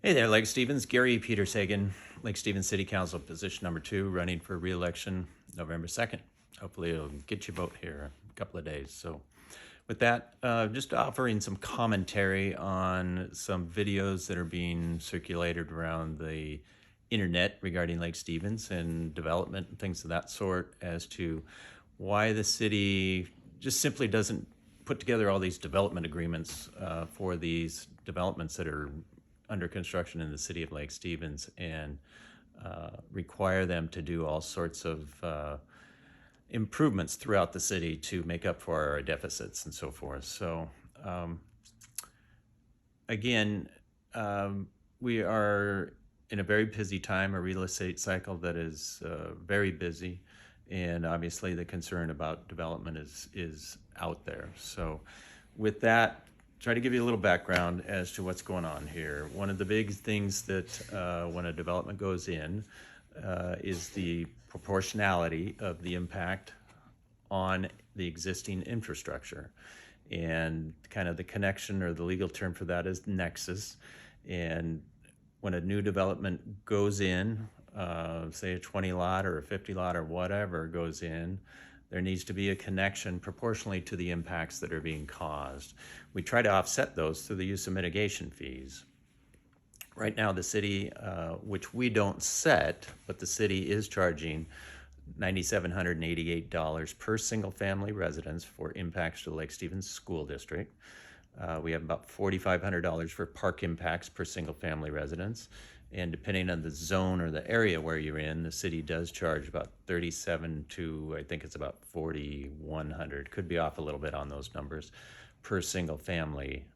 Hey there, Lake Stevens. Gary Petershagen, Lake Stevens City Council, position number 2, running for re-election November 2nd. Hopefully it'll get your vote here in a couple of days. So with that, just offering some commentary on some videos that are being circulated around the internet regarding Lake Stevens and development and things of that sort as to why the city just simply doesn't put together all these development agreements for these developments that are under construction in the city of Lake Stevens and require them to do all sorts of improvements throughout the city to make up for our deficits and so forth. So again, we are in a very busy time, a real estate cycle that is very busy, and obviously the concern about development is out there. So with that, try to give you a little background as to what's going on here. One of the big things that when a development goes in is the proportionality of the impact on the existing infrastructure. And kind of the connection, or the legal term for that, is Nexus. And when a new development goes in, say a 20 lot or a 50 lot or whatever goes in, there needs to be a connection proportionally to the impacts that are being caused. We try to offset those through the use of mitigation fees. Right now, the city, which we don't set, but the city is charging $9,788 per single family residence for impacts to the Lake Stevens School District. We have about $4,500 for park impacts per single family residence. And depending on the zone or the area where you're in, the city does charge about $37 to, I think it's about $4,100. Could be off a little bit on those numbers per single family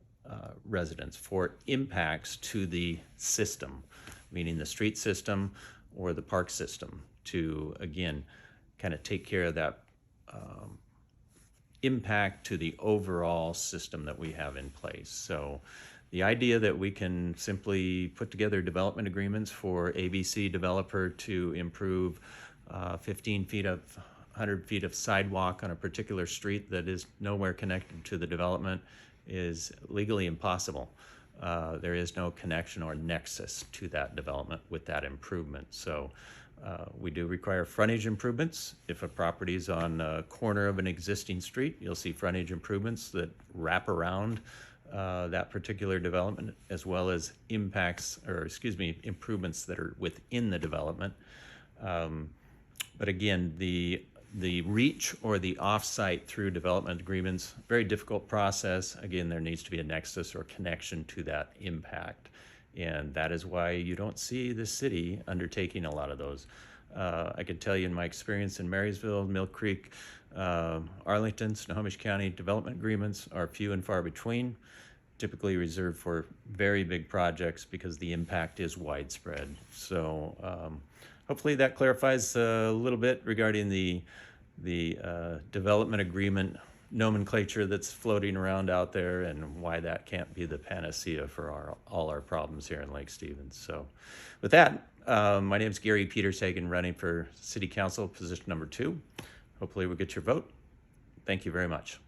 residence for impacts to the system, meaning the street system or the park system, to again kind of take care of that impact to the overall system that we have in place. So the idea that we can simply put together development agreements for ABC developer to improve 15 feet of 100 feet of sidewalk on a particular street that is nowhere connected to the development is legally impossible. There is no connection or nexus to that development with that improvement. So we do require frontage improvements. If a property is on a corner of an existing street, you'll see frontage improvements that wrap around that particular development, as well as impacts, or excuse me, improvements that are within the development. But again, the reach or the offsite through development agreements, very difficult process. Again, there needs to be a nexus or connection to that impact. And that is why you don't see the city undertaking a lot of those. I can tell you in my experience in Marysville, Mill Creek, Arlington, Snohomish County, development agreements are few and far between, typically reserved for very big projects because the impact is widespread. So hopefully that clarifies a little bit regarding the development agreement nomenclature that's floating around out there and why that can't be the panacea for all our problems here in Lake Stevens. So with that, my name is Gary Petershagen, running for City Council, position number 2. Hopefully we'll get your vote. Thank you very much.